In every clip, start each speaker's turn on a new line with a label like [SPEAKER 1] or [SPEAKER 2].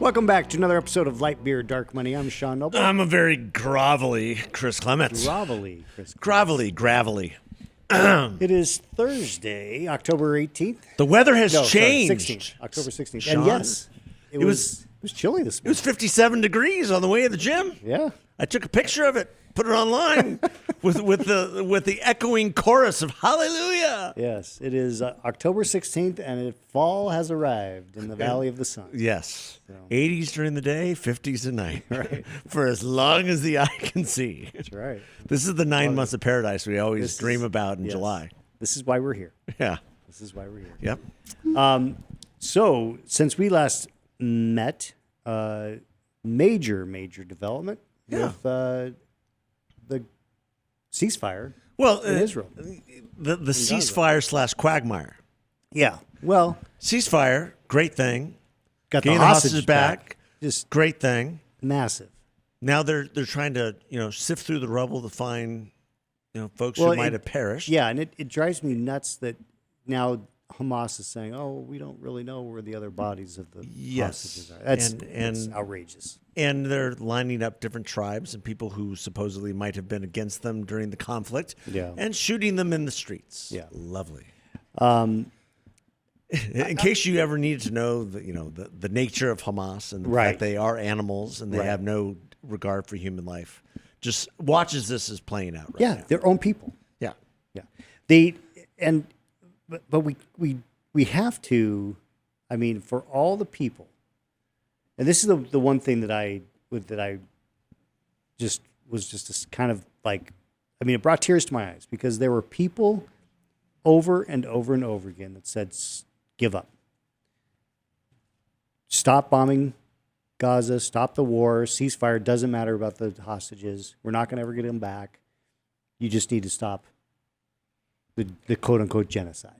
[SPEAKER 1] Welcome back to another episode of Light Beer, Dark Money. I'm Sean Noble.
[SPEAKER 2] I'm a very grovelly Chris Clements.
[SPEAKER 1] Grovelly, Chris.
[SPEAKER 2] Gravelly.
[SPEAKER 1] It is Thursday, October 18th.
[SPEAKER 2] The weather has changed.
[SPEAKER 1] 16th, October 16th.
[SPEAKER 2] Sean,
[SPEAKER 1] and yes, it was chilly this morning.
[SPEAKER 2] It was 57 degrees on the way to the gym.
[SPEAKER 1] Yeah.
[SPEAKER 2] I took a picture of it, put it online with the echoing chorus of hallelujah.
[SPEAKER 1] Yes, it is October 16th, and fall has arrived in the Valley of the Sun.
[SPEAKER 2] Yes.
[SPEAKER 1] So.
[SPEAKER 2] 80s during the day, 50s at night.
[SPEAKER 1] Right.
[SPEAKER 2] For as long as the eye can see.
[SPEAKER 1] That's right.
[SPEAKER 2] This is the 9 months of paradise we always dream about in July.
[SPEAKER 1] This is why we're here.
[SPEAKER 2] Yeah.
[SPEAKER 1] This is why we're here.
[SPEAKER 2] Yep.
[SPEAKER 1] So, since we last met, major development with the ceasefire in Israel.
[SPEAKER 2] The ceasefire / quagmire.
[SPEAKER 1] Yeah. Well,
[SPEAKER 2] ceasefire, great thing.
[SPEAKER 1] Got
[SPEAKER 2] Getting
[SPEAKER 1] the hostages
[SPEAKER 2] back.
[SPEAKER 1] Just
[SPEAKER 2] great thing.
[SPEAKER 1] Massive.
[SPEAKER 2] Now they're trying to sift through the rubble to find folks who might have perished.
[SPEAKER 1] Yeah, and it drives me nuts that now Hamas is saying, "Oh, we don't really know where the other bodies of the hostages are." That's outrageous.
[SPEAKER 2] And they're lining up different tribes and people who supposedly might have been against them during the conflict, and shooting them in the streets.
[SPEAKER 1] Yeah,
[SPEAKER 2] lovely. In case you ever needed to know the nature of Hamas and that they are animals and they have no regard for human life, just watch as this is playing out. Right now.
[SPEAKER 1] Their own people.
[SPEAKER 2] Yeah.
[SPEAKER 1] But we have to. I mean, for all the people, and this is the one thing that I just was kind of like. I mean, it brought tears to my eyes because there were people over and over and over again that said, "Give up. Stop bombing Gaza. Stop the war. Ceasefire. Doesn't matter about the hostages. We're not going to ever get them back. You just need to stop the quote-unquote genocide."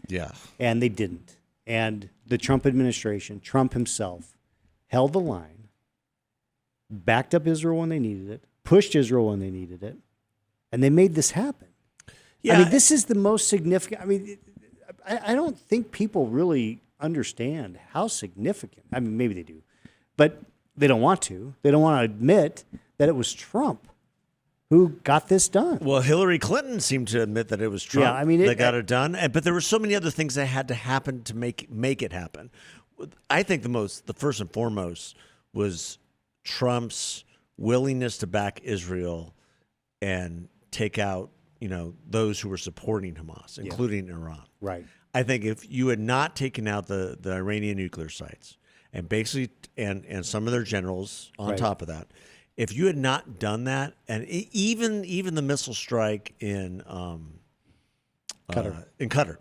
[SPEAKER 2] Yeah.
[SPEAKER 1] And they didn't. And the Trump administration, Trump himself, held the line, backed up Israel when they needed it, pushed Israel when they needed it, and they made this happen. Yeah. I mean, this is the most significant. I mean, I don't think people really understand how significant. I mean, maybe they do, but they don't want to. They don't want to admit that it was Trump who got this done.
[SPEAKER 2] Well, Hillary Clinton seemed to admit that it was Trump that got it done, but there were so many other things that had to happen to make it happen. I think the first and foremost was Trump's willingness to back Israel and take out those who were supporting Hamas, including Iran.
[SPEAKER 1] Right.
[SPEAKER 2] I think if you had not taken out the Iranian nuclear sites and basically and some of their generals on top of that, if you had not done that, and even the missile strike in Qatar,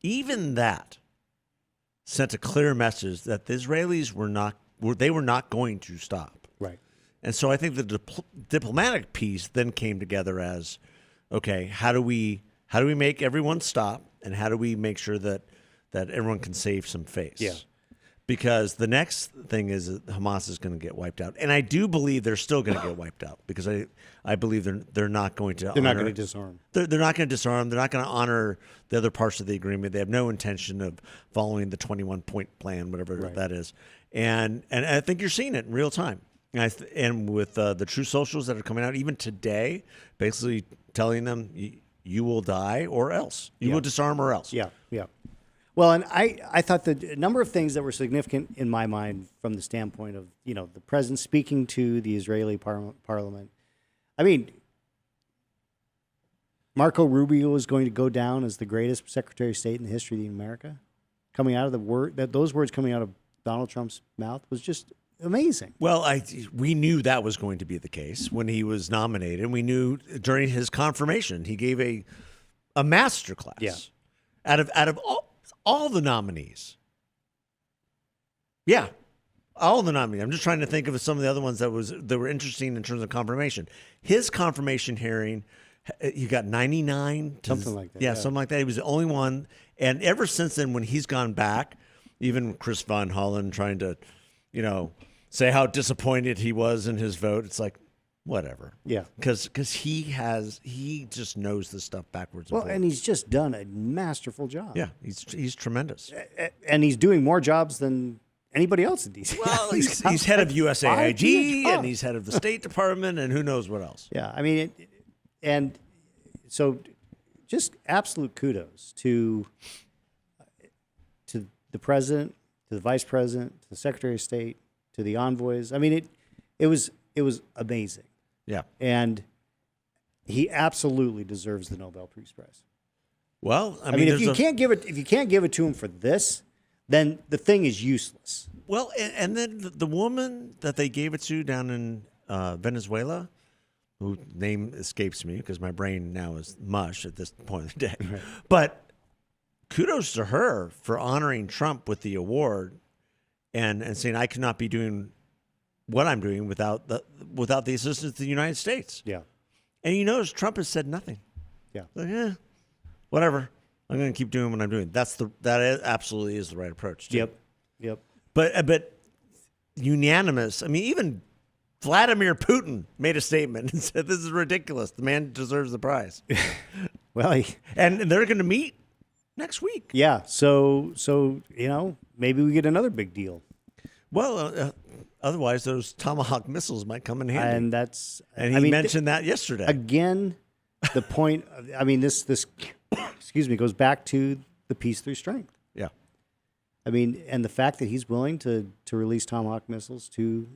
[SPEAKER 2] even that sent a clear message that the Israelis were not going to stop.
[SPEAKER 1] Right. And
[SPEAKER 2] so I think the diplomatic piece then came together as, okay, how do we make everyone stop, and how do we make sure that everyone can save some face?
[SPEAKER 1] Yeah.
[SPEAKER 2] Because the next thing is that Hamas is going to get wiped out, and I do believe they're still going to get wiped out because I believe they're not going to.
[SPEAKER 1] They're not going to disarm.
[SPEAKER 2] They're not going to disarm. They're not going to honor the other parts of the agreement. They have no intention of following the 21-point plan, whatever that is. And I think you're seeing it in real time. And with the True Socials that are coming out even today, basically telling them you will die or else. You will disarm or else.
[SPEAKER 1] Yeah. Well, and I thought that a number of things that were significant in my mind from the standpoint of, the president speaking to the Israeli parliament. I mean, Marco Rubio is going to go down as the greatest Secretary of State in the history of America. Coming out of those words coming out of Donald Trump's mouth was just amazing.
[SPEAKER 2] Well, we knew that was going to be the case when he was nominated. We knew during his confirmation he gave a master class.
[SPEAKER 1] Yeah.
[SPEAKER 2] Out of all the nominees. Yeah. All the nominees. I'm just trying to think of some of the other ones that were interesting in terms of confirmation. His confirmation hearing, he got 99.
[SPEAKER 1] Something like that.
[SPEAKER 2] Yeah, something like that. He was the only one. And ever since then, when he's gone back, even Chris Von Hollen trying to, say how disappointed he was in his vote, it's like, whatever.
[SPEAKER 1] Yeah.
[SPEAKER 2] Because he just knows this stuff backwards and forwards.
[SPEAKER 1] And he's just done a masterful job.
[SPEAKER 2] Yeah, he's tremendous.
[SPEAKER 1] And he's doing more jobs than anybody else in D.C.
[SPEAKER 2] Well, he's head of USAID, and he's head of the State Department, and who knows what else.
[SPEAKER 1] Yeah, I mean, and so just absolute kudos to the president, to the vice president, to the secretary of state, to the envoys. I mean, it was amazing.
[SPEAKER 2] Yeah,
[SPEAKER 1] and he absolutely deserves the Nobel Peace Prize.
[SPEAKER 2] Well, I
[SPEAKER 1] mean, if you can't give it to him for this, then the thing is useless.
[SPEAKER 2] Well, and then the woman that they gave it to down in Venezuela, whose name escapes me because my brain now is mush at this point of the day. Right. But kudos to her for honoring Trump with the award and saying I could not be doing what I'm doing without the assistance of the United States.
[SPEAKER 1] Yeah. And
[SPEAKER 2] you notice Trump has said nothing.
[SPEAKER 1] Yeah.
[SPEAKER 2] Like, whatever. I'm going to keep doing what I'm doing. That absolutely is the right approach. Too.
[SPEAKER 1] Yep.
[SPEAKER 2] But unanimous. I mean, even Vladimir Putin made a statement and said, "This is ridiculous. The man deserves the prize."
[SPEAKER 1] Well,
[SPEAKER 2] and they're going to meet next week.
[SPEAKER 1] Yeah. So maybe we get another big deal.
[SPEAKER 2] Well, otherwise those Tomahawk missiles might come in handy.
[SPEAKER 1] And
[SPEAKER 2] he mentioned that yesterday.
[SPEAKER 1] Again, the point. I mean, this excuse me, goes back to the peace through strength.
[SPEAKER 2] Yeah.
[SPEAKER 1] I mean, and the fact that he's willing to release Tomahawk missiles to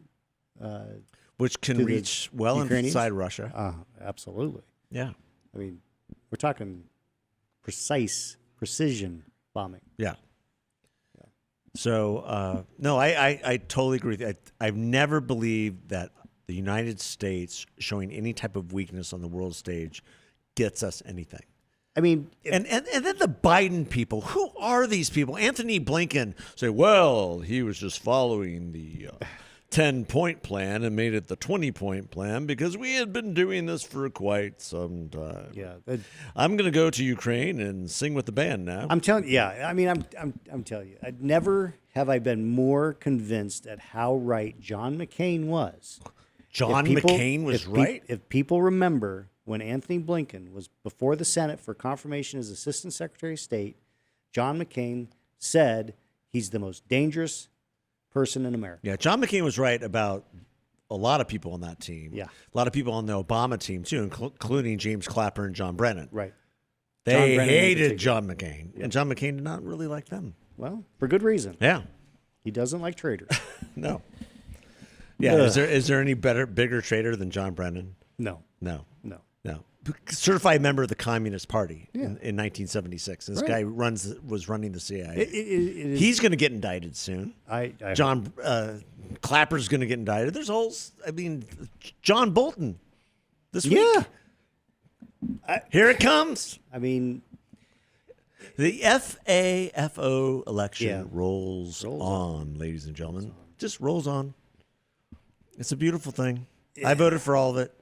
[SPEAKER 2] which can reach well inside Russia.
[SPEAKER 1] Absolutely.
[SPEAKER 2] Yeah.
[SPEAKER 1] I mean, we're talking precision bombing.
[SPEAKER 2] Yeah. So, no, I totally agree with you. I've never believed that the United States showing any type of weakness on the world stage gets us anything.
[SPEAKER 1] I mean,
[SPEAKER 2] and then the Biden people, who are these people? Anthony Blinken say, well, he was just following the 10-point plan and made it the 20-point plan because we had been doing this for quite some time.
[SPEAKER 1] Yeah,
[SPEAKER 2] I'm going to go to Ukraine and sing with the band now.
[SPEAKER 1] I'm telling you, yeah. I mean, I'm telling you, never have I been more convinced at how right John McCain was.
[SPEAKER 2] McCain was right?
[SPEAKER 1] If people remember when Anthony Blinken was before the Senate for confirmation as Assistant Secretary of State, John McCain said he's the most dangerous person in America.
[SPEAKER 2] Yeah, John McCain was right about a lot of people on that team.
[SPEAKER 1] Yeah.
[SPEAKER 2] A lot of people on the Obama team, too, including James Clapper and John Brennan.
[SPEAKER 1] Right.
[SPEAKER 2] They hated John McCain, and John McCain did not really like them.
[SPEAKER 1] Well, for good reason.
[SPEAKER 2] Yeah.
[SPEAKER 1] He doesn't like traitors.
[SPEAKER 2] No. Yeah, is there any bigger traitor than John Brennan?
[SPEAKER 1] No.
[SPEAKER 2] Certified member of the Communist Party in 1976. This guy was running the CIA. He's going to get indicted soon. John Clapper's going to get indicted. There's John Bolton this week.
[SPEAKER 1] Yeah.
[SPEAKER 2] Here it comes.
[SPEAKER 1] I mean,
[SPEAKER 2] the FAFO election rolls on, ladies and gentlemen. Just rolls on. It's a beautiful thing. I voted for all of it.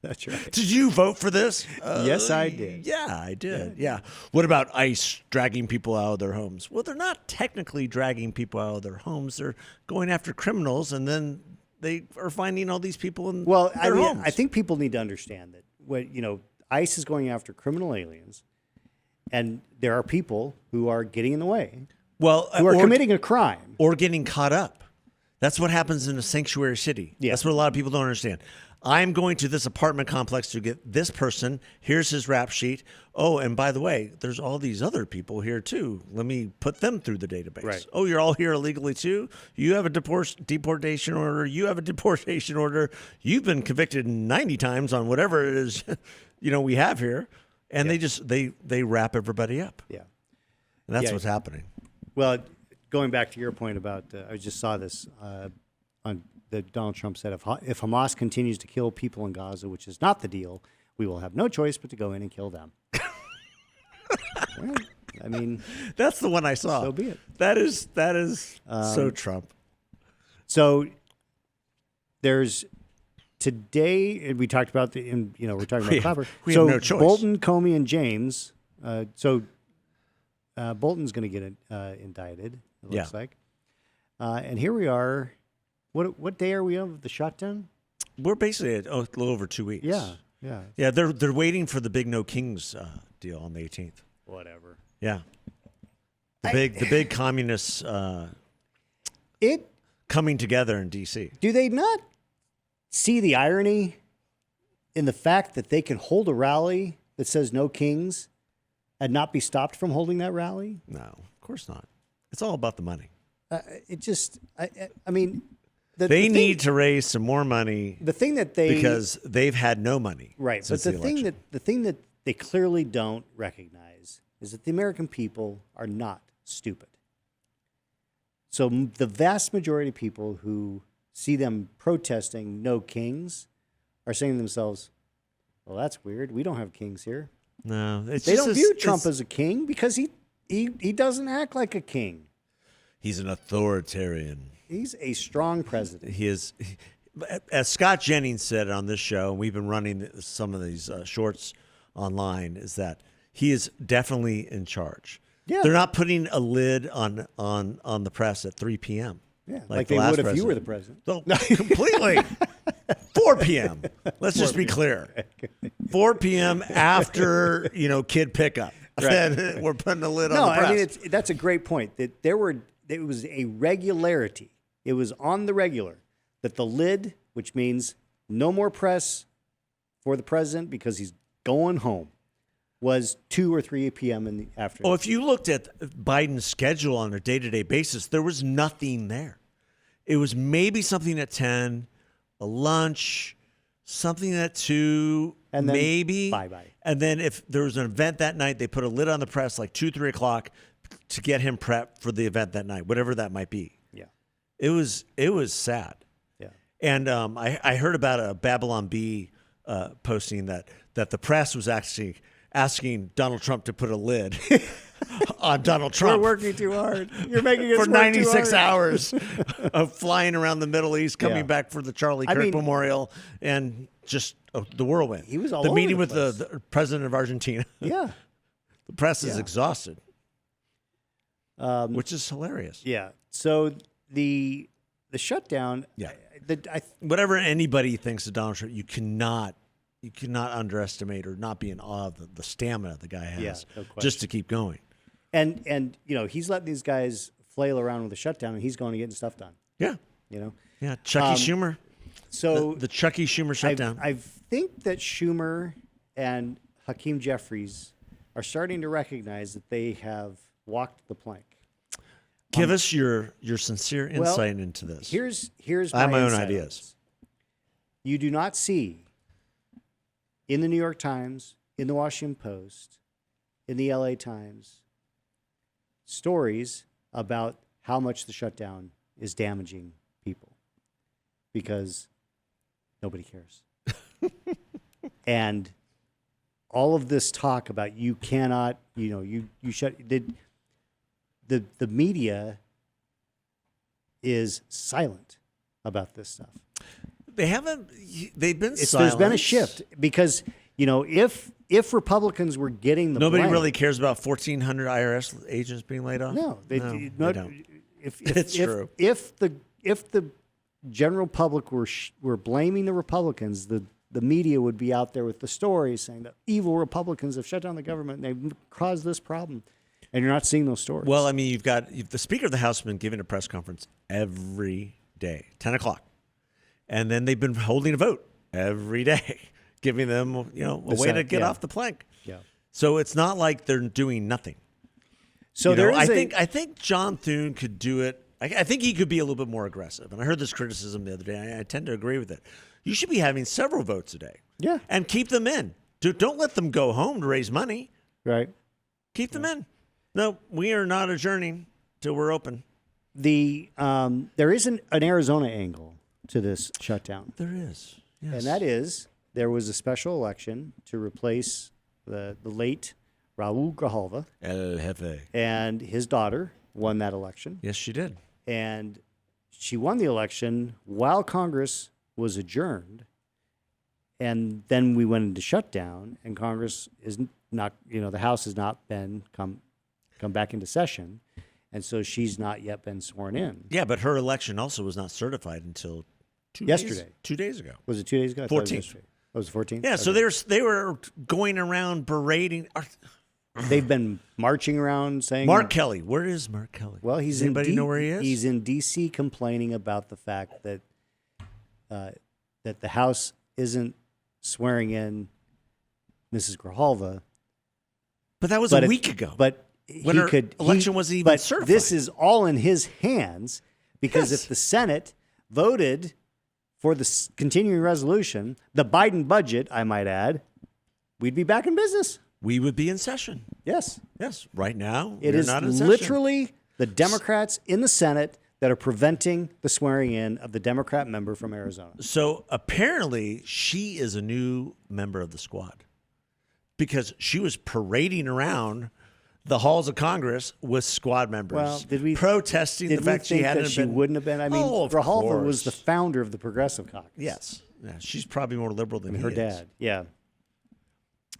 [SPEAKER 1] That's right.
[SPEAKER 2] Did you vote for this?
[SPEAKER 1] Yes, I did.
[SPEAKER 2] Yeah, I did. Yeah. What about ICE dragging people out of their homes? Well, they're not technically dragging people out of their homes. They're going after criminals, and then they are finding all these people in their homes.
[SPEAKER 1] I think people need to understand that ICE is going after criminal aliens, and there are people who are getting in the way.
[SPEAKER 2] Well,
[SPEAKER 1] who are committing a crime
[SPEAKER 2] or getting caught up. That's what happens in a sanctuary city. Yeah. That's what a lot of people don't understand. I'm going to this apartment complex to get this person. Here's his rap sheet. Oh, and by the way, there's all these other people here too. Let me put them through the database.
[SPEAKER 1] Right.
[SPEAKER 2] Oh, you're all here illegally too? You have a deportation order. You have a deportation order. You've been convicted 90 times on whatever it is we have here. And they wrap everybody up.
[SPEAKER 1] Yeah.
[SPEAKER 2] And that's what's happening.
[SPEAKER 1] Well, going back to your point about, I just saw this on that Donald Trump said, if Hamas continues to kill people in Gaza, which is not the deal, we will have no choice but to go in and kill them. Well, I mean,
[SPEAKER 2] that's the one I saw.
[SPEAKER 1] So be it.
[SPEAKER 2] That is so Trump.
[SPEAKER 1] So there's today, and we talked about we're talking about Clapper.
[SPEAKER 2] We have no choice.
[SPEAKER 1] Bolton, Comey, and James. Bolton's going to get indicted. It looks like. And here we are. What day are we of the shutdown?
[SPEAKER 2] We're basically at a little over 2 weeks.
[SPEAKER 1] Yeah.
[SPEAKER 2] They're waiting for the big No Kings deal on the 18th.
[SPEAKER 1] Whatever.
[SPEAKER 2] Yeah. The big communists coming together in D.C.
[SPEAKER 1] Do they not see the irony in the fact that they can hold a rally that says no kings and not be stopped from holding that rally?
[SPEAKER 2] No, of course not. It's all about the money.
[SPEAKER 1] I mean,
[SPEAKER 2] they need to raise some more money.
[SPEAKER 1] The thing that
[SPEAKER 2] because they've had no money,
[SPEAKER 1] right? But the thing that they clearly don't recognize is that the American people are not stupid. So the vast majority of people who see them protesting no kings are saying to themselves, well, that's weird. We don't have kings here.
[SPEAKER 2] No.
[SPEAKER 1] They don't view Trump as a king because he doesn't act like a king.
[SPEAKER 2] He's an authoritarian.
[SPEAKER 1] He's a strong president.
[SPEAKER 2] He is. As Scott Jennings said on this show, and we've been running some of these shorts online, is that he is definitely in charge.
[SPEAKER 1] Yeah.
[SPEAKER 2] They're not putting a lid on the press at 3 p.m.
[SPEAKER 1] Yeah, like they would if you were the president.
[SPEAKER 2] So, completely. 4 p.m. Let's just be clear. 4 p.m. after, kid pickup. Right. We're putting a lid on the press.
[SPEAKER 1] No, I mean, that's a great point. That it was a regularity. It was on the regular that the lid, which means no more press for the president because he's going home, was 2 or 3 p.m. in the afternoon.
[SPEAKER 2] Oh, if you looked at Biden's schedule on a day-to-day basis, there was nothing there. It was maybe something at 10, a lunch, something at 2, and then maybe.
[SPEAKER 1] Bye-bye. And
[SPEAKER 2] then if there was an event that night, they put a lid on the press like 2, 3 o'clock to get him prepped for the event that night, whatever that might be.
[SPEAKER 1] Yeah.
[SPEAKER 2] It was sad.
[SPEAKER 1] Yeah.
[SPEAKER 2] And I heard about a Babylon Bee posting that the press was actually asking Donald Trump to put a lid on Donald Trump.
[SPEAKER 1] We're working too hard. You're making us
[SPEAKER 2] for
[SPEAKER 1] work
[SPEAKER 2] 96
[SPEAKER 1] too hard.
[SPEAKER 2] hours of flying around the Middle East, coming back for the Charlie Kirk Memorial, and just the whirlwind.
[SPEAKER 1] He was all
[SPEAKER 2] the
[SPEAKER 1] over
[SPEAKER 2] meeting
[SPEAKER 1] the
[SPEAKER 2] with
[SPEAKER 1] place.
[SPEAKER 2] the president of Argentina.
[SPEAKER 1] Yeah.
[SPEAKER 2] The press is exhausted, which is hilarious.
[SPEAKER 1] Yeah. So the shutdown.
[SPEAKER 2] Yeah. Whatever anybody thinks of Donald Trump, you cannot underestimate or not be in awe of the stamina the guy has just to keep going.
[SPEAKER 1] And he's letting these guys flail around with the shutdown, and he's going to getting stuff done.
[SPEAKER 2] Yeah. Yeah. Chucky Schumer.
[SPEAKER 1] So
[SPEAKER 2] the Chucky Schumer shutdown.
[SPEAKER 1] I think that Schumer and Hakeem Jeffries are starting to recognize that they have walked the plank.
[SPEAKER 2] Give us your sincere insight into this.
[SPEAKER 1] Here's
[SPEAKER 2] I have my own
[SPEAKER 1] insight
[SPEAKER 2] ideas.
[SPEAKER 1] You do not see in the New York Times, in the Washington Post, in the LA Times, stories about how much the shutdown is damaging people because nobody cares. And all of this talk about you cannot, you shut the media is silent about this stuff.
[SPEAKER 2] They've been silent.
[SPEAKER 1] There's been a shift because, if Republicans were getting the
[SPEAKER 2] Nobody
[SPEAKER 1] blame,
[SPEAKER 2] really cares about 1,400 IRS agents being laid off?
[SPEAKER 1] No, they don't.
[SPEAKER 2] It's true.
[SPEAKER 1] If the general public were blaming the Republicans, the media would be out there with the stories saying that evil Republicans have shut down the government and they've caused this problem. And you're not seeing those stories.
[SPEAKER 2] Well, I mean, the Speaker of the House has been giving a press conference every day, 10 o'clock. And then they've been holding a vote every day, giving them a way to get off the plank.
[SPEAKER 1] Yeah.
[SPEAKER 2] So it's not like they're doing nothing.
[SPEAKER 1] So
[SPEAKER 2] I think John Thune could do it. I think he could be a little bit more aggressive. And I heard this criticism the other day. I tend to agree with it. You should be having several votes a day.
[SPEAKER 1] Yeah.
[SPEAKER 2] And keep them in. Don't let them go home to raise money.
[SPEAKER 1] Right.
[SPEAKER 2] Keep them in. No, we are not adjourning till we're open.
[SPEAKER 1] There is an Arizona angle to this shutdown.
[SPEAKER 2] There is. Yes.
[SPEAKER 1] And that is there was a special election to replace the late Raul Grijalva.
[SPEAKER 2] El Jefe.
[SPEAKER 1] And his daughter won that election.
[SPEAKER 2] Yes, she did.
[SPEAKER 1] And she won the election while Congress was adjourned. And then we went into shutdown, and Congress is not, the House has not been come back into session. And so she's not yet been sworn in.
[SPEAKER 2] Yeah, but her election also was not certified until
[SPEAKER 1] yesterday.
[SPEAKER 2] 2 days ago.
[SPEAKER 1] Was it 2 days ago?
[SPEAKER 2] 14th.
[SPEAKER 1] Oh, it was 14th?
[SPEAKER 2] Yeah,
[SPEAKER 1] okay.
[SPEAKER 2] so they were going around berating.
[SPEAKER 1] They've been marching around saying
[SPEAKER 2] Mark Kelly. Where is Mark Kelly?
[SPEAKER 1] Well,
[SPEAKER 2] Does anybody know where he is?
[SPEAKER 1] He's in D.C. complaining about the fact that that the House isn't swearing in Mrs. Grijalva.
[SPEAKER 2] But that was a week ago.
[SPEAKER 1] But
[SPEAKER 2] when her election wasn't even certified.
[SPEAKER 1] This is all in his hands because if the Senate voted for the continuing resolution, the Biden budget, I might add, we'd be back in business.
[SPEAKER 2] We would be in session.
[SPEAKER 1] Yes.
[SPEAKER 2] Yes. Right now,
[SPEAKER 1] it is literally the Democrats in the Senate that are preventing the swearing in of the Democrat member from Arizona.
[SPEAKER 2] So apparently she is a new member of the squad because she was parading around the halls of Congress with squad members.
[SPEAKER 1] Well,
[SPEAKER 2] protesting the fact she hadn't been.
[SPEAKER 1] She wouldn't have been. I mean, Grijalva was the founder of the Progressive Caucus.
[SPEAKER 2] Yes. Yeah, she's probably more liberal than
[SPEAKER 1] her dad. Yeah.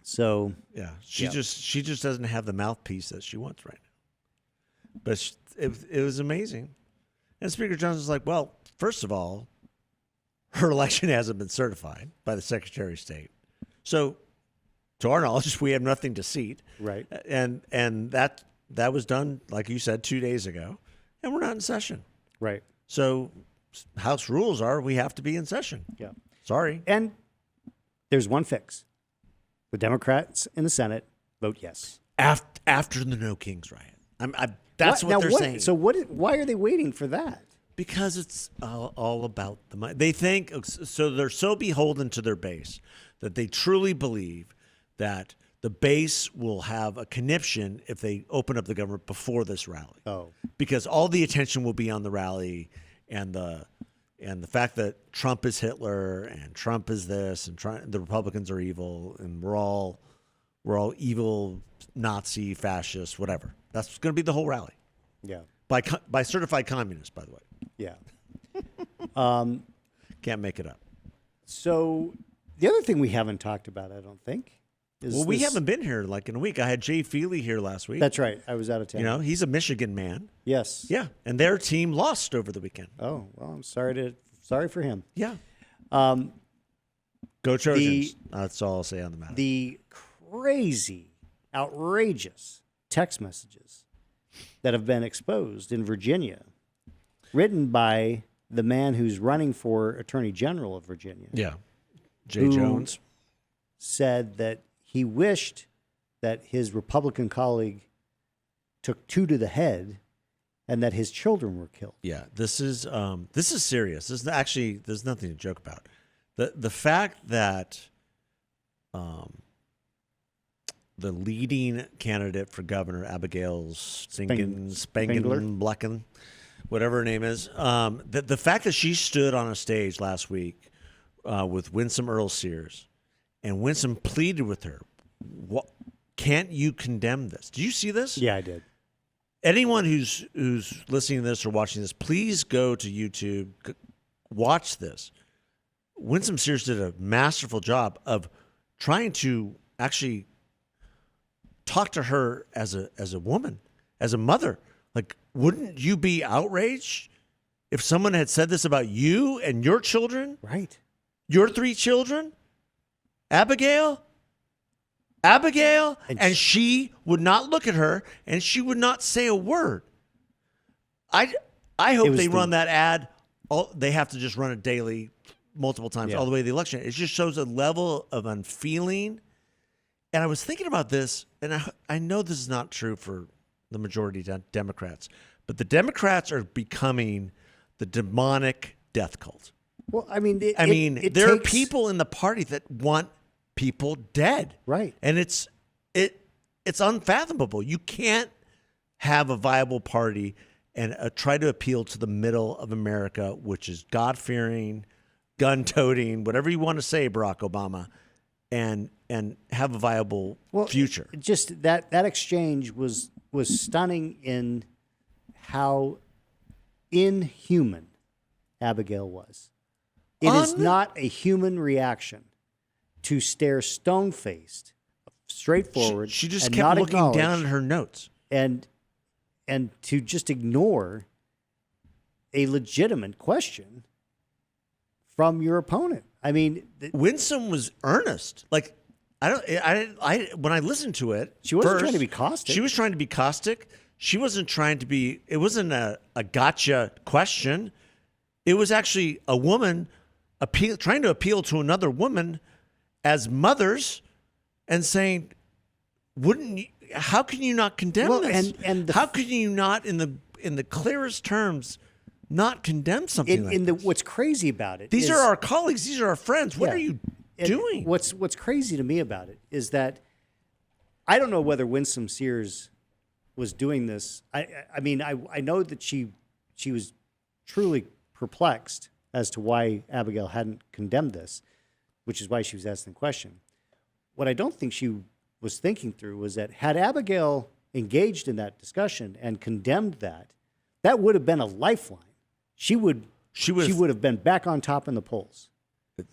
[SPEAKER 1] So
[SPEAKER 2] yeah, she just doesn't have the mouthpiece that she wants right now. But it was amazing. And Speaker Johnson's like, well, first of all, her election hasn't been certified by the Secretary of State. So to our knowledge, we have nothing to seat.
[SPEAKER 1] Right.
[SPEAKER 2] And that was done, like you said, 2 days ago, and we're not in session.
[SPEAKER 1] Right.
[SPEAKER 2] So House rules are we have to be in session.
[SPEAKER 1] Yeah.
[SPEAKER 2] Sorry.
[SPEAKER 1] And there's one fix. The Democrats in the Senate vote yes.
[SPEAKER 2] After the No Kings riot. That's what they're saying.
[SPEAKER 1] So why are they waiting for that?
[SPEAKER 2] Because it's all about the money. They think, so they're so beholden to their base that they truly believe that the base will have a conniption if they open up the government before this rally.
[SPEAKER 1] Oh.
[SPEAKER 2] Because all the attention will be on the rally and the fact that Trump is Hitler and Trump is this and the Republicans are evil and we're all evil, Nazi, fascist, whatever. That's going to be the whole rally.
[SPEAKER 1] Yeah.
[SPEAKER 2] By certified communists, by the way.
[SPEAKER 1] Yeah.
[SPEAKER 2] Can't make it up.
[SPEAKER 1] So the other thing we haven't talked about, I don't think, is
[SPEAKER 2] we haven't been here like in a week. I had Jay Feely here last week.
[SPEAKER 1] That's right. I was out of town.
[SPEAKER 2] You know, he's a Michigan man.
[SPEAKER 1] Yes.
[SPEAKER 2] Yeah. And their team lost over the weekend.
[SPEAKER 1] Oh, well, I'm sorry for him.
[SPEAKER 2] Yeah. Go Trojans. That's all I'll say on the matter.
[SPEAKER 1] The crazy, outrageous text messages that have been exposed in Virginia, written by the man who's running for Attorney General of Virginia.
[SPEAKER 2] Yeah. Jay Jones.
[SPEAKER 1] Said that he wished that his Republican colleague took two to the head and that his children were killed.
[SPEAKER 2] Yeah, this is serious. This is actually, there's nothing to joke about. The fact that the leading candidate for governor, Abigail Spangler, whatever her name is, the fact that she stood on a stage last week with Winsome Earl Sears, and Winsome pleaded with her, can't you condemn this? Did you see this?
[SPEAKER 1] Yeah, I did.
[SPEAKER 2] Anyone who's listening to this or watching this, please go to YouTube, watch this. Winsome Sears did a masterful job of trying to actually talk to her as a woman, as a mother. Like, wouldn't you be outraged if someone had said this about you and your children?
[SPEAKER 1] Right.
[SPEAKER 2] Your 3 children? Abigail? And she would not look at her, and she would not say a word. I hope they run that ad. They have to just run it daily, multiple times, all the way to the election. It just shows a level of unfeeling. And I was thinking about this, and I know this is not true for the majority of Democrats, but the Democrats are becoming the demonic death cult.
[SPEAKER 1] Well, I mean,
[SPEAKER 2] there are people in the party that want people dead.
[SPEAKER 1] Right.
[SPEAKER 2] And it's unfathomable. You can't have a viable party and try to appeal to the middle of America, which is God-fearing, gun-toting, whatever you want to say, Barack Obama, and have a viable future.
[SPEAKER 1] Just that exchange was stunning in how inhuman Abigail was. It is not a human reaction to stare stone-faced, straightforward.
[SPEAKER 2] She just kept looking down at her notes.
[SPEAKER 1] And to just ignore a legitimate question from your opponent. I mean,
[SPEAKER 2] Winsome was earnest. Like, When I listened to it,
[SPEAKER 1] she wasn't trying to be caustic.
[SPEAKER 2] She was trying to be caustic. She wasn't trying to be. It wasn't a gotcha question. It was actually a woman trying to appeal to another woman as mothers and saying, "Wouldn't you, how can you not condemn this? And how can you not, in the clearest terms, not condemn something like this?"
[SPEAKER 1] What's crazy about it?
[SPEAKER 2] These are our colleagues. These are our friends. What are you doing?
[SPEAKER 1] What's crazy to me about it is that I don't know whether Winsome Sears was doing this. I mean, I know that she was truly perplexed as to why Abigail hadn't condemned this, which is why she was asking the question. What I don't think she was thinking through was that had Abigail engaged in that discussion and condemned that would have been a lifeline. She would have been back on top in the polls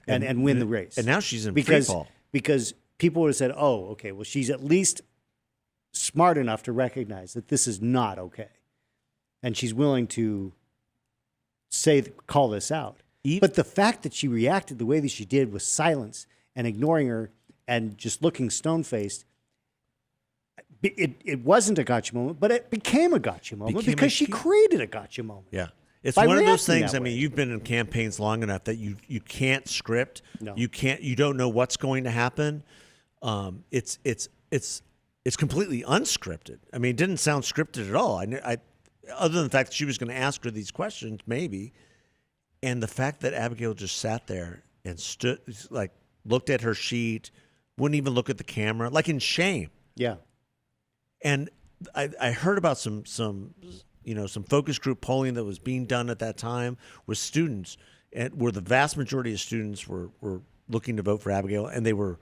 [SPEAKER 1] and win the race.
[SPEAKER 2] And now she's in free fall.
[SPEAKER 1] Because people would have said, oh, okay, well, she's at least smart enough to recognize that this is not okay. And she's willing to call this out. But the fact that she reacted the way that she did with silence and ignoring her and just looking stone-faced, it wasn't a gotcha moment, but it became a gotcha moment because she created a gotcha moment.
[SPEAKER 2] Yeah. It's one of those things. I mean, you've been in campaigns long enough that you can't script. No. You don't know what's going to happen. It's completely unscripted. I mean, it didn't sound scripted at all. Other than the fact that she was going to ask her these questions, maybe, and the fact that Abigail just sat there and stood, like, looked at her sheet, wouldn't even look at the camera, like in shame.
[SPEAKER 1] Yeah.
[SPEAKER 2] And I heard about some focus group polling that was being done at that time with students, and where the vast majority of students were looking to vote for Abigail, and they were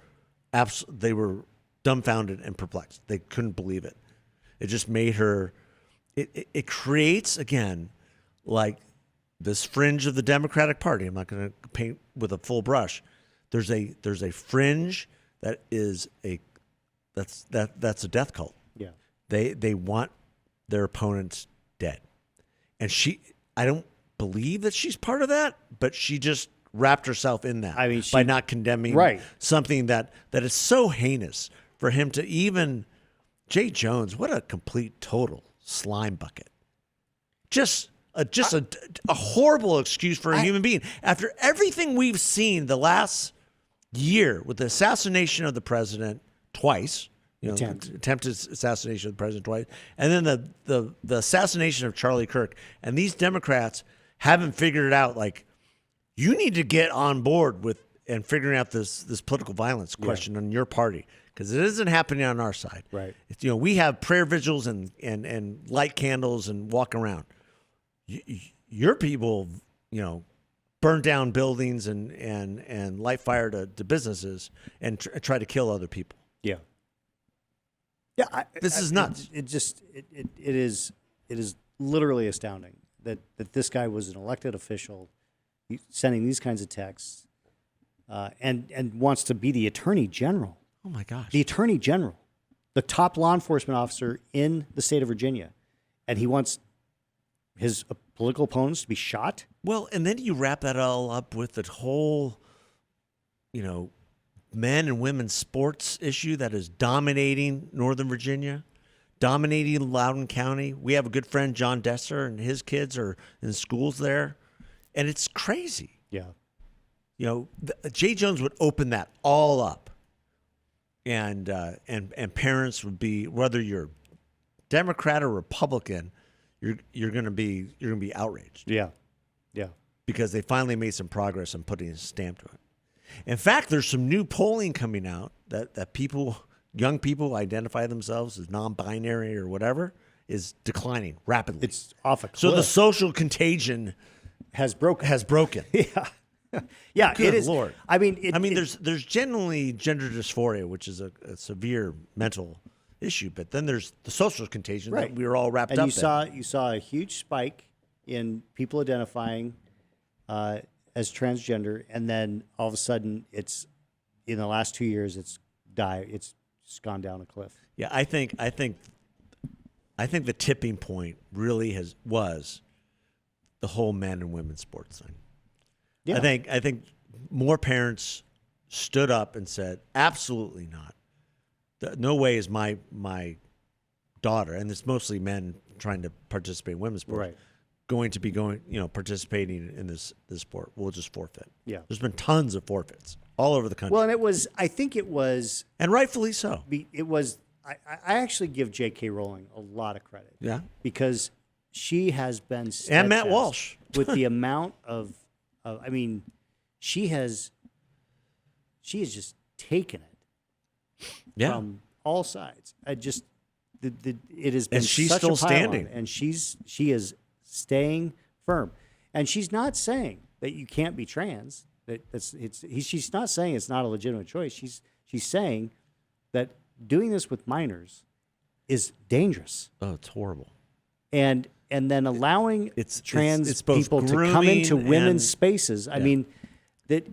[SPEAKER 2] dumbfounded and perplexed. They couldn't believe it. It just made her. It creates, again, like this fringe of the Democratic Party. I'm not going to paint with a full brush. There's a fringe that's a death cult.
[SPEAKER 1] Yeah.
[SPEAKER 2] They want their opponents dead. And I don't believe that she's part of that, but she just wrapped herself in that. I mean, by not condemning something that is so heinous for him to even. Jay Jones, what a complete total slime bucket. Just a horrible excuse for a human being. After everything we've seen the last year with the assassination of the president twice, attempted assassination of the president twice, and then the assassination of Charlie Kirk, and these Democrats haven't figured it out. Like, you need to get on board with and figuring out this political violence question on your party, because it isn't happening on our side.
[SPEAKER 1] Right.
[SPEAKER 2] We have prayer vigils and light candles and walk around. Your people, burn down buildings and light fire to businesses and try to kill other people.
[SPEAKER 1] Yeah. Yeah.
[SPEAKER 2] This is nuts.
[SPEAKER 1] It is literally astounding that this guy was an elected official sending these kinds of texts and wants to be the attorney general.
[SPEAKER 2] Oh my gosh.
[SPEAKER 1] The attorney general, the top law enforcement officer in the state of Virginia. And he wants his political opponents to be shot.
[SPEAKER 2] Well, and then you wrap that all up with the whole, men and women sports issue that is dominating Northern Virginia, dominating Loudoun County. We have a good friend, John Desser, and his kids are in schools there. And it's crazy.
[SPEAKER 1] Yeah.
[SPEAKER 2] Jay Jones would open that all up. And parents would be, whether you're Democrat or Republican, you're going to be outraged.
[SPEAKER 1] Yeah, yeah.
[SPEAKER 2] Because they finally made some progress on putting a stamp to it. In fact, there's some new polling coming out that young people identify themselves as non-binary or whatever, is declining rapidly.
[SPEAKER 1] It's off a cliff.
[SPEAKER 2] So the social contagion
[SPEAKER 1] has broken.
[SPEAKER 2] Yeah.
[SPEAKER 1] Yeah,
[SPEAKER 2] Good
[SPEAKER 1] it is.
[SPEAKER 2] Lord.
[SPEAKER 1] I mean,
[SPEAKER 2] there's generally gender dysphoria, which is a severe mental issue, but then there's the social contagion that we were all wrapped up in.
[SPEAKER 1] You saw a huge spike in people identifying as transgender, and then all of a sudden, it's in the last 2 years, it's just gone down a cliff.
[SPEAKER 2] Yeah, I think the tipping point really was the whole men and women sports thing. Yeah. I think more parents stood up and said, absolutely not. No way is my daughter, and it's mostly men trying to participate in women's sports,
[SPEAKER 1] Right.
[SPEAKER 2] going to be participating in this sport. We'll just forfeit.
[SPEAKER 1] Yeah.
[SPEAKER 2] There's been tons of forfeits all over the country.
[SPEAKER 1] Well, and I think it was,
[SPEAKER 2] and rightfully so.
[SPEAKER 1] I actually give J.K. Rowling a lot of credit.
[SPEAKER 2] Yeah.
[SPEAKER 1] Because she has been steadfast
[SPEAKER 2] and Matt Walsh
[SPEAKER 1] with the amount of I mean, she has just taken it from all sides. It has been
[SPEAKER 2] and she's
[SPEAKER 1] such
[SPEAKER 2] still
[SPEAKER 1] a
[SPEAKER 2] standing,
[SPEAKER 1] and she is staying firm. And she's not saying that you can't be trans. She's not saying it's not a legitimate choice. She's saying that doing this with minors is dangerous.
[SPEAKER 2] Oh, it's horrible.
[SPEAKER 1] And then allowing trans
[SPEAKER 2] it's both
[SPEAKER 1] people to come into women's spaces. I
[SPEAKER 2] Yeah.
[SPEAKER 1] mean, that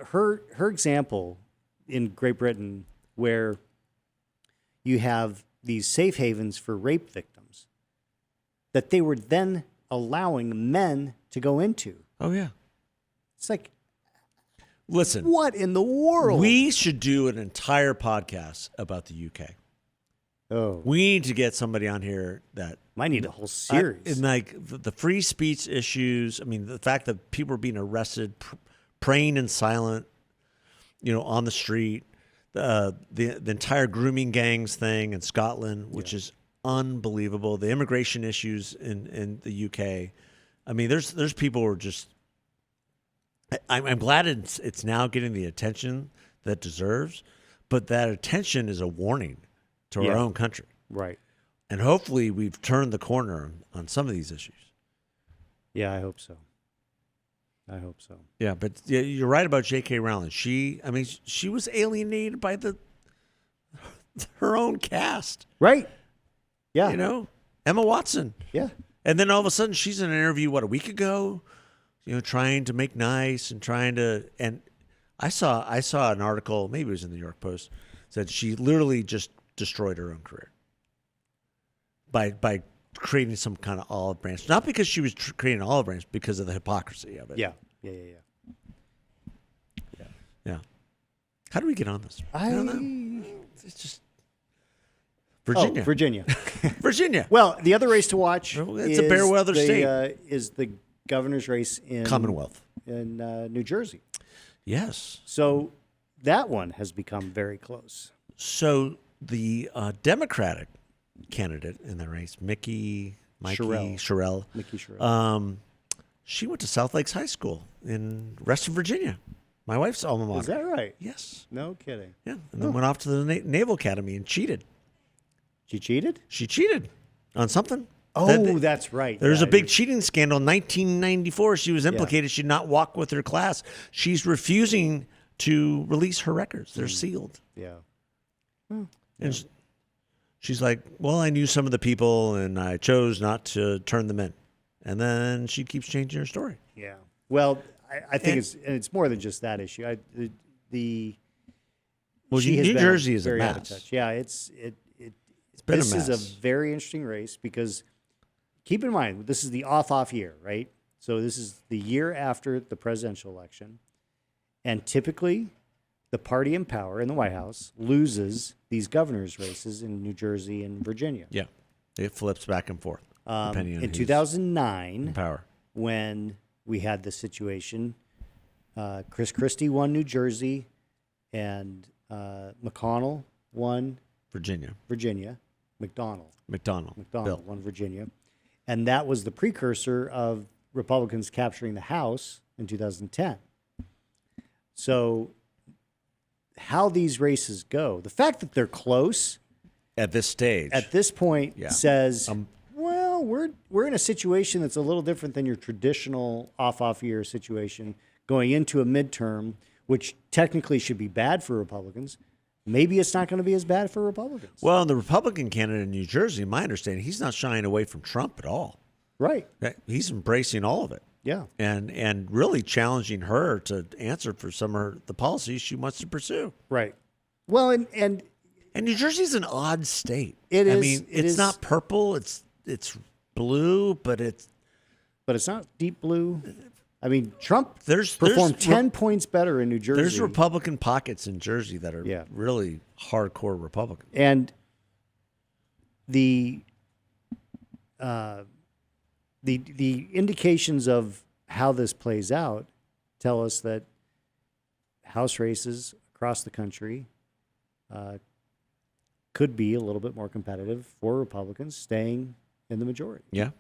[SPEAKER 1] her example in Great Britain, where you have these safe havens for rape victims, that they were then allowing men to go into.
[SPEAKER 2] Oh yeah.
[SPEAKER 1] It's like,
[SPEAKER 2] listen,
[SPEAKER 1] what in the world?
[SPEAKER 2] We should do an entire podcast about the UK.
[SPEAKER 1] Oh,
[SPEAKER 2] we need to get somebody on here that
[SPEAKER 1] might need a whole series.
[SPEAKER 2] And like the free speech issues. I mean, the fact that people are being arrested, praying in silent, on the street. The entire grooming gangs thing in Scotland, which is unbelievable. The immigration issues in the UK. I mean, there's people who are just. I'm glad it's now getting the attention that it deserves, but that attention is a warning to our own country.
[SPEAKER 1] Right.
[SPEAKER 2] And hopefully we've turned the corner on some of these issues.
[SPEAKER 1] Yeah, I hope so.
[SPEAKER 2] Yeah, but you're right about J.K. Rowling. She was alienated by her own cast.
[SPEAKER 1] Right. Yeah.
[SPEAKER 2] Emma Watson.
[SPEAKER 1] Yeah.
[SPEAKER 2] And then all of a sudden she's in an interview, a week ago, trying to make nice and and I saw an article, maybe it was in the New York Post, said she literally just destroyed her own career by creating some kind of olive branch. Not because she was creating an olive branch, because of the hypocrisy of it.
[SPEAKER 1] Yeah.
[SPEAKER 2] How do we get on this? I don't know. It's just Virginia.
[SPEAKER 1] Oh, Virginia.
[SPEAKER 2] Virginia.
[SPEAKER 1] Well, the other race to watch
[SPEAKER 2] it's a bare weather state.
[SPEAKER 1] Is the governor's race in
[SPEAKER 2] Commonwealth
[SPEAKER 1] in New Jersey.
[SPEAKER 2] Yes.
[SPEAKER 1] So that one has become very close.
[SPEAKER 2] So the Democratic candidate in the race, Mikey Sherrill. She went to South Lakes High School in Reston, Virginia. My wife's alma mater.
[SPEAKER 1] Is that right?
[SPEAKER 2] Yes.
[SPEAKER 1] No kidding.
[SPEAKER 2] Yeah. And then went off to the Naval Academy and cheated.
[SPEAKER 1] She cheated?
[SPEAKER 2] She cheated on something.
[SPEAKER 1] Oh, that's right.
[SPEAKER 2] There's a big cheating scandal in 1994. She was implicated. She did not walk with her class. She's refusing to release her records. They're sealed.
[SPEAKER 1] Yeah.
[SPEAKER 2] And she's like, well, I knew some of the people and I chose not to turn them in. And then she keeps changing her story.
[SPEAKER 1] Yeah. Well, I think it's more than just that issue. New
[SPEAKER 2] Jersey is a mess.
[SPEAKER 1] Yeah,
[SPEAKER 2] It's
[SPEAKER 1] been a mess. This is a very interesting race because keep in mind, this is the off year, right? So this is the year after the presidential election. And typically the party in power in the White House loses these governor's races in New Jersey and Virginia.
[SPEAKER 2] Yeah. It flips back and forth. Depending on
[SPEAKER 1] in 2009,
[SPEAKER 2] in power.
[SPEAKER 1] When we had the situation, Chris Christie won New Jersey and McConnell won
[SPEAKER 2] Virginia.
[SPEAKER 1] McDonald
[SPEAKER 2] Bill.
[SPEAKER 1] won Virginia. And that was the precursor of Republicans capturing the House in 2010. So how these races go, the fact that they're close
[SPEAKER 2] at this stage,
[SPEAKER 1] at this point, says, well, we're in a situation that's a little different than your traditional off year situation going into a midterm, which technically should be bad for Republicans. Maybe it's not going to be as bad for Republicans.
[SPEAKER 2] Well, the Republican candidate in New Jersey, my understanding, he's not shying away from Trump at all.
[SPEAKER 1] Right.
[SPEAKER 2] He's embracing all of it.
[SPEAKER 1] Yeah.
[SPEAKER 2] And really challenging her to answer for some of the policies she wants to pursue.
[SPEAKER 1] Right. Well, and
[SPEAKER 2] New Jersey's an odd state.
[SPEAKER 1] It is.
[SPEAKER 2] I mean, it's not purple. It's blue, but it's
[SPEAKER 1] not deep blue. I mean, Trump performed 10 points better in New Jersey.
[SPEAKER 2] There's Republican pockets in Jersey that are really hardcore Republican.
[SPEAKER 1] And the indications of how this plays out tell us that House races across the country could be a little bit more competitive for Republicans staying in the majority.
[SPEAKER 2] Yeah.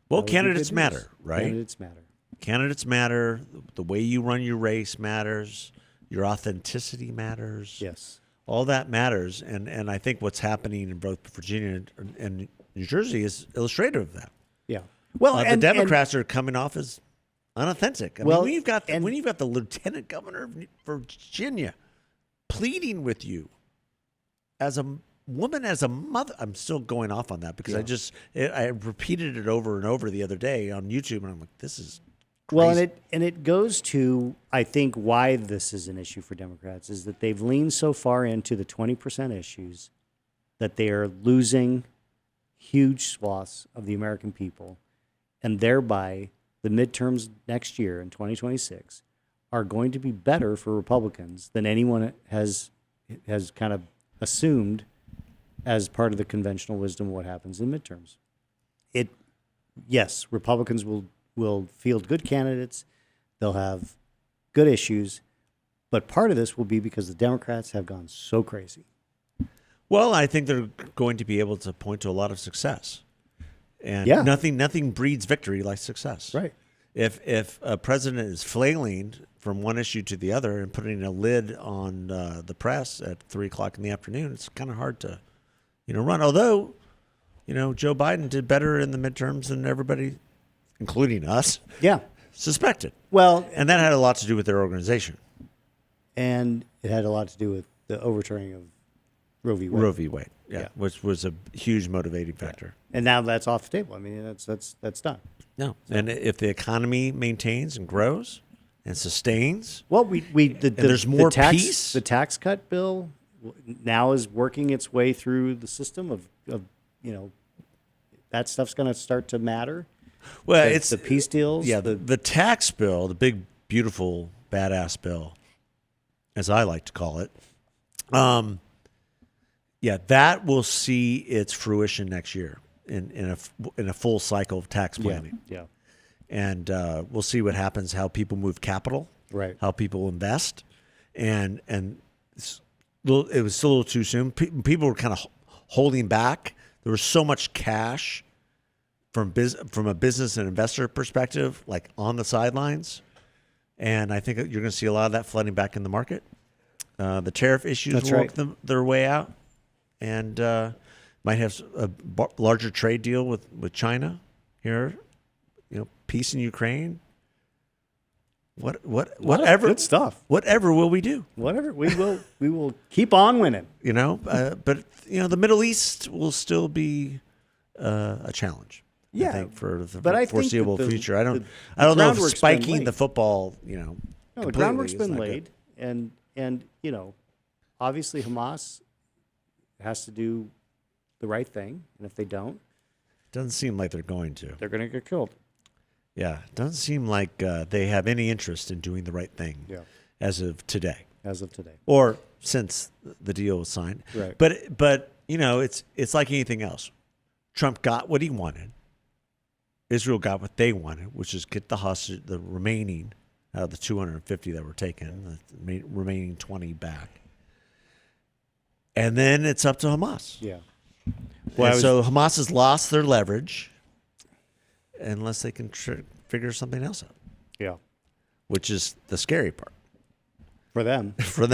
[SPEAKER 2] Well, candidates matter, right?
[SPEAKER 1] Candidates matter.
[SPEAKER 2] Candidates matter. The way you run your race matters. Your authenticity matters.
[SPEAKER 1] Yes.
[SPEAKER 2] All that matters. And I think what's happening in both Virginia and New Jersey is illustrative of that.
[SPEAKER 1] Yeah. Well,
[SPEAKER 2] the Democrats are coming off as unauthentic. I mean, when you've got the lieutenant governor of Virginia pleading with you as a woman, as a mother, I'm still going off on that because I repeated it over and over the other day on YouTube, and I'm like, this is crazy.
[SPEAKER 1] Well, and it goes to, I think, why this is an issue for Democrats is that they've leaned so far into the 20% issues that they are losing huge swaths of the American people, and thereby the midterms next year in 2026 are going to be better for Republicans than anyone has kind of assumed as part of the conventional wisdom of what happens in midterms. Yes, Republicans will field good candidates. They'll have good issues. But part of this will be because the Democrats have gone so crazy.
[SPEAKER 2] Well, I think they're going to be able to point to a lot of success. And nothing breeds victory like success.
[SPEAKER 1] Right.
[SPEAKER 2] If a president is flailing from one issue to the other and putting a lid on the press at 3:00 in the afternoon, it's kind of hard to, run. Although, Joe Biden did better in the midterms than everybody, including us, suspected.
[SPEAKER 1] Well,
[SPEAKER 2] and that had a lot to do with their organization.
[SPEAKER 1] And it had a lot to do with the overturning of Roe v. Wade.
[SPEAKER 2] Roe v. Wade, which was a huge motivating factor.
[SPEAKER 1] And now that's off the table. I mean, that's done.
[SPEAKER 2] No, and if the economy maintains and grows and sustains,
[SPEAKER 1] well,
[SPEAKER 2] there's more peace.
[SPEAKER 1] The tax cut bill now is working its way through the system of that stuff's going to start to matter.
[SPEAKER 2] Well,
[SPEAKER 1] it's the peace deals.
[SPEAKER 2] Yeah, the tax bill, the big, beautiful, badass bill, as I like to call it. That will see its fruition next year in a full cycle of tax planning.
[SPEAKER 1] Yeah.
[SPEAKER 2] And we'll see what happens, how people move capital,
[SPEAKER 1] right?
[SPEAKER 2] How people invest, and it was still a little too soon. People were kind of holding back. There was so much cash from a business and investor perspective, like on the sidelines, and I think you're going to see a lot of that flooding back in the market. The tariff issues work their way out, and might have a larger trade deal with China here. Peace in Ukraine. Whatever
[SPEAKER 1] good stuff.
[SPEAKER 2] Whatever will we do?
[SPEAKER 1] Whatever we will keep on winning.
[SPEAKER 2] But the Middle East will still be a challenge. I think for the foreseeable future. I don't know if spiking the football.
[SPEAKER 1] No, the groundwork's been laid, and obviously Hamas has to do the right thing, and if they don't,
[SPEAKER 2] doesn't seem like they're going to.
[SPEAKER 1] They're going to get killed.
[SPEAKER 2] Yeah, doesn't seem like they have any interest in doing the right thing.
[SPEAKER 1] Yeah.
[SPEAKER 2] As of today,
[SPEAKER 1] or
[SPEAKER 2] since the deal was signed.
[SPEAKER 1] Right.
[SPEAKER 2] But it's like anything else. Trump got what he wanted. Israel got what they wanted, which is get the remaining out of the 250 that were taken, the remaining 20 back. And then it's up to Hamas.
[SPEAKER 1] Yeah.
[SPEAKER 2] Well, so Hamas has lost their leverage unless they can figure something else out.
[SPEAKER 1] Yeah.
[SPEAKER 2] Which is the scary part.
[SPEAKER 1] For them.
[SPEAKER 2] And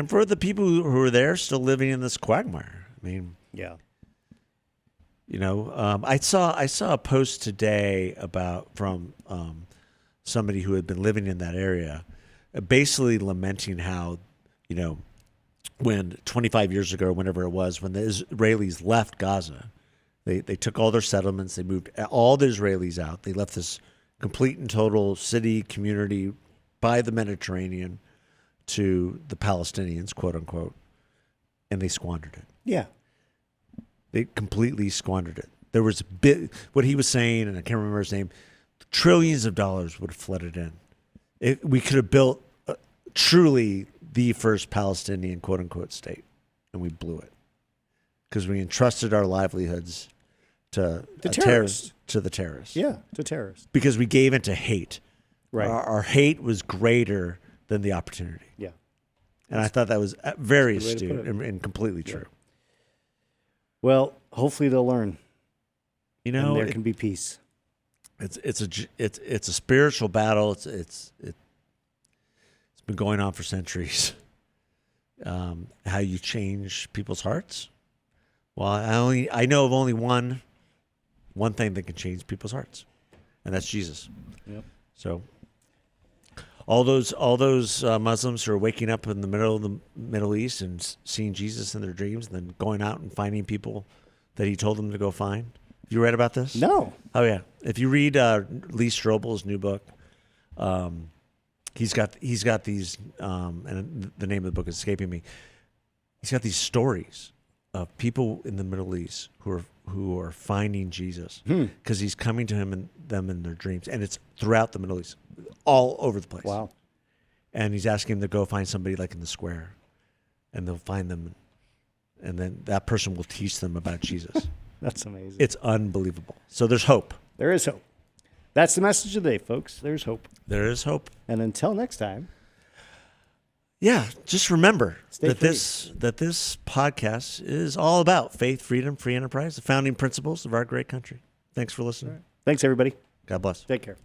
[SPEAKER 2] for the people who are there still living in this quagmire. I mean,
[SPEAKER 1] yeah.
[SPEAKER 2] I saw a post today from somebody who had been living in that area, basically lamenting how, when 25 years ago, whenever it was, when the Israelis left Gaza, they took all their settlements, they moved all the Israelis out, they left this complete and total city community by the Mediterranean to the Palestinians, quote unquote, and they squandered it.
[SPEAKER 1] Yeah.
[SPEAKER 2] They completely squandered it. There was what he was saying, and I can't remember his name. Trillions of dollars would have flooded in. We could have built truly the first Palestinian quote unquote state, and we blew it because we entrusted our livelihoods to the terrorists.
[SPEAKER 1] Yeah, to terrorists.
[SPEAKER 2] Because we gave into hate.
[SPEAKER 1] Right.
[SPEAKER 2] Our hate was greater than the opportunity.
[SPEAKER 1] Yeah.
[SPEAKER 2] And I thought that was very astute and completely true.
[SPEAKER 1] Well, hopefully they'll learn.
[SPEAKER 2] You know,
[SPEAKER 1] and there can be peace.
[SPEAKER 2] It's a spiritual battle. It's been going on for centuries. How you change people's hearts? Well, I know of only one thing that can change people's hearts, and that's Jesus.
[SPEAKER 1] Yep.
[SPEAKER 2] So all those Muslims who are waking up in the middle of the Middle East and seeing Jesus in their dreams, and then going out and finding people that he told them to go find. You read about this?
[SPEAKER 1] No.
[SPEAKER 2] Oh yeah. If you read Lee Strobel's new book, he's got these, and the name of the book is escaping me. He's got these stories of people in the Middle East who are finding Jesus because he's coming to them in their dreams, and it's throughout the Middle East, all over the place.
[SPEAKER 1] Wow.
[SPEAKER 2] And he's asking them to go find somebody like in the square, and they'll find them, and then that person will teach them about Jesus.
[SPEAKER 1] That's amazing.
[SPEAKER 2] It's unbelievable. So there's hope.
[SPEAKER 1] There is hope. That's the message of the day, folks. There's hope.
[SPEAKER 2] There is hope.
[SPEAKER 1] And until next time.
[SPEAKER 2] Yeah, just remember that
[SPEAKER 1] free.
[SPEAKER 2] this podcast is all about faith, freedom, free enterprise, the founding principles of our great country. Thanks for listening.
[SPEAKER 1] Right. Thanks, everybody.
[SPEAKER 2] God bless.
[SPEAKER 1] Take care.